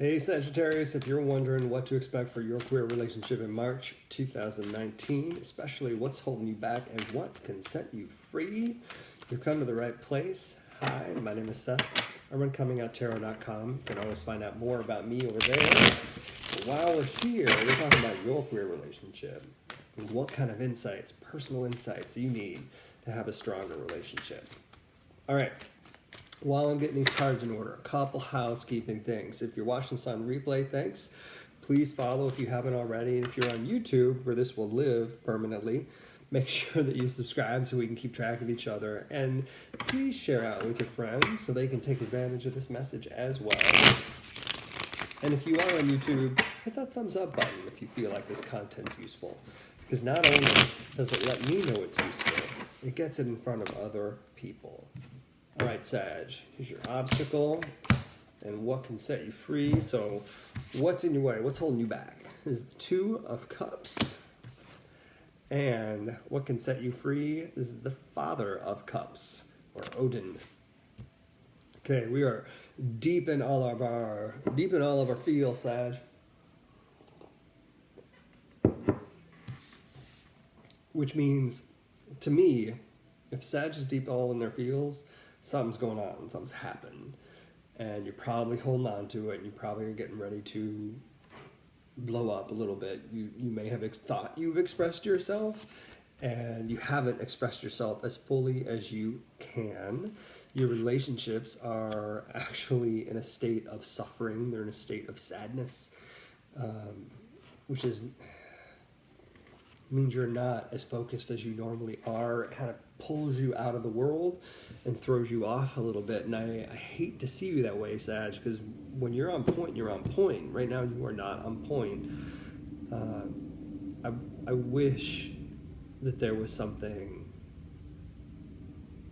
Hey Sagittarius, if you're wondering what to expect for your queer relationship in March 2019, especially what's holding you back and what can set you free, you've come to the right place. Hi, my name is Seth. I run Comingouttarot.com. You can always find out more about me over there. But while we're here, we're talking about your queer relationship and what kind of insights, personal insights you need to have a stronger relationship. All right. While I'm getting these cards in order, a couple housekeeping things. If you're watching this on replay, thanks. Please follow if you haven't already. And if you're on YouTube, where this will live permanently, make sure that you subscribe so we can keep track of each other. And please share out with your friends so they can take advantage of this message as well. And if you are on YouTube, hit that thumbs up button if you feel like this content's useful. Because not only does it let me know it's useful, it gets it in front of other people. All right, Sag, here's your obstacle and what can set you free. So what's in your way? What's holding you back? Is the Two of Cups. And what can set you free is the Father of Cups, or Odin. Okay, we are deep in all of our feels, Sag. Which means, to me, if Sag is deep all in their feels, something's going on, something's happened, and you're probably holding on to it, and you probably are getting ready to blow up a little bit. You may have thought you've expressed yourself, and you haven't expressed yourself as fully as you can. Your relationships are actually in a state of suffering. They're in a state of sadness, which means you're not as focused as you normally are. It kind of pulls you out of the world and throws you off a little bit. And I hate to see you that way, Sag, because when you're on point, you're on point. Right now, you are not on point. I wish that there was something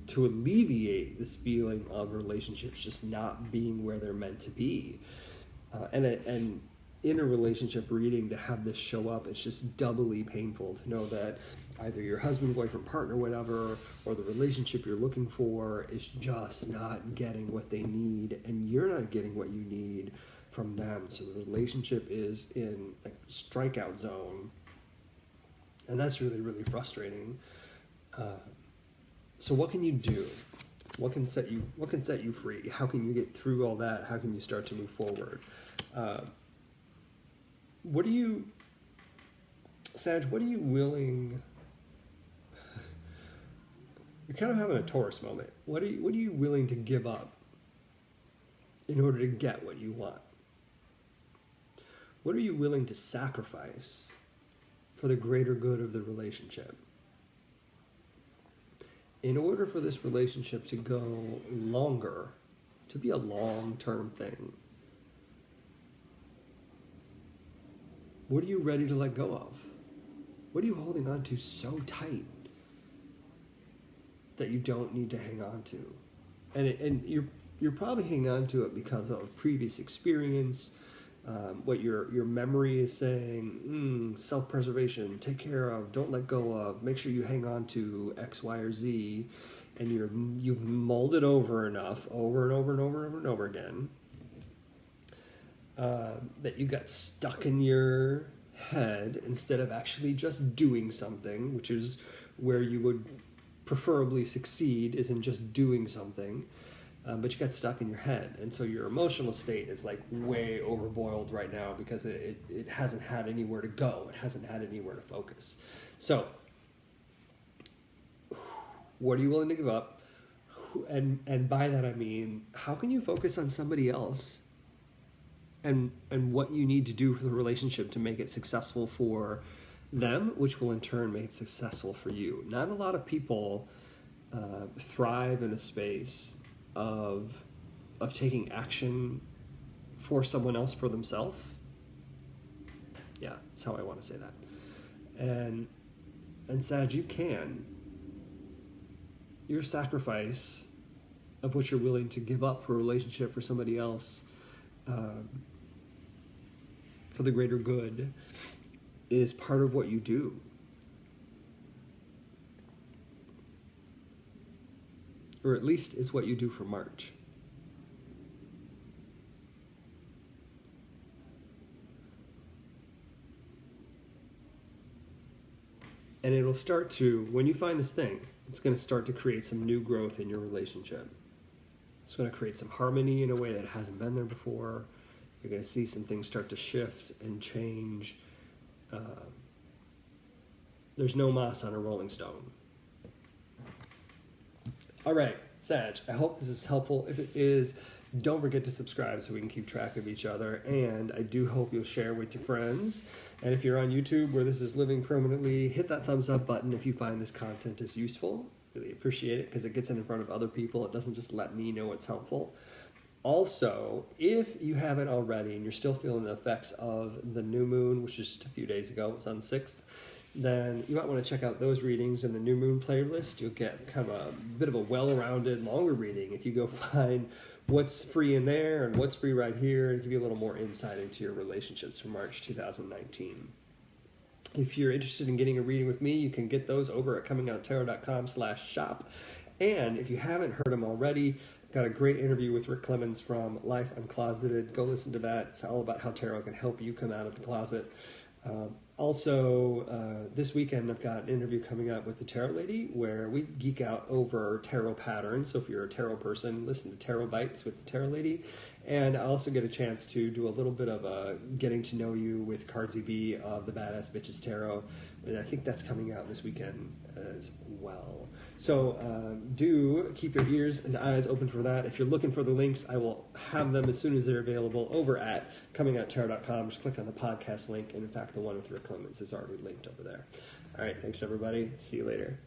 to alleviate this feeling of relationships just not being where they're meant to be. And in a relationship reading, to have this show up, it's just doubly painful to know that either your husband, boyfriend, partner, whatever, or the relationship you're looking for is just not getting what they need, and you're not getting what you need from them. So the relationship is in a strikeout zone, and that's really, really frustrating. So what can you do? What can set you free? How can you get through all that? How can you start to move forward? Sag, what are you willing? You're kind of having a Taurus moment. What are you willing to give up in order to get what you want? What are you willing to sacrifice for the greater good of the relationship? In order for this relationship to go longer, to be a long-term thing, what are you ready to let go of? What are you holding on to so tight that you don't need to hang on to? And you're probably hanging on to it because of previous experience, what your memory is saying, self-preservation, take care of, don't let go of, make sure you hang on to X, Y, or Z, and you've mulled it over enough, over and over and over and over again, that you got stuck in your head instead of actually just doing something, which is where you would preferably succeed, is in just doing something, but you got stuck in your head, and so your emotional state is like way overboiled right now because it hasn't had anywhere to go, it hasn't had anywhere to focus. So what are you willing to give up? And by that I mean, how can you focus on somebody else and what you need to do for the relationship to make it successful for them, which will in turn make it successful for you? Not a lot of people thrive in a space of taking action for someone else for themselves. Yeah, that's how I want to say that. And Sag, you can. Your sacrifice of what you're willing to give up for a relationship for somebody else, for the greater good, is part of what you do. Or at least is what you do for March. And it'll start to, when you find this thing, it's going to start to create some new growth in your relationship. It's going to create some harmony in a way that hasn't been there before. You're going to see some things start to shift and change. There's no moss on a rolling stone. All right, Sag, I hope this is helpful. If it is, don't forget to subscribe so we can keep track of each other. And I do hope you'll share with your friends. And if you're on YouTube where this is living permanently, hit that thumbs up button if you find this content is useful. Really appreciate it because it gets it in front of other people. It doesn't just let me know it's helpful. Also, if you haven't already and you're still feeling the effects of the new moon, which was just a few days ago, it was on the 6th, then you might want to check out those readings in the new moon playlist. You'll get kind of a bit of a well-rounded, longer reading if you go find what's free in there and what's free right here, and give you a little more insight into your relationships for March 2019. If you're interested in getting a reading with me, you can get those over at Comingouttarot.com/shop. And if you haven't heard them already, got a great interview with Rick Clemens from Life Uncloseted. Go listen to that. It's all about how tarot can help you come out of the closet. This weekend I've got an interview coming up with the Tarot Lady where we geek out over tarot patterns. So if you're a tarot person, listen to Tarot Bites with the Tarot Lady. And I also get a chance to do a little bit of a getting to know you with Cardzi B of the Badass Bitches Tarot. And I think that's coming out this weekend as well. So do keep your ears and eyes open for that. If you're looking for the links, I will have them as soon as they're available over at Comingouttarot.com. Just click on the podcast link. And in fact, the one with Rick Clemens is already linked over there. All right. Thanks, everybody. See you later.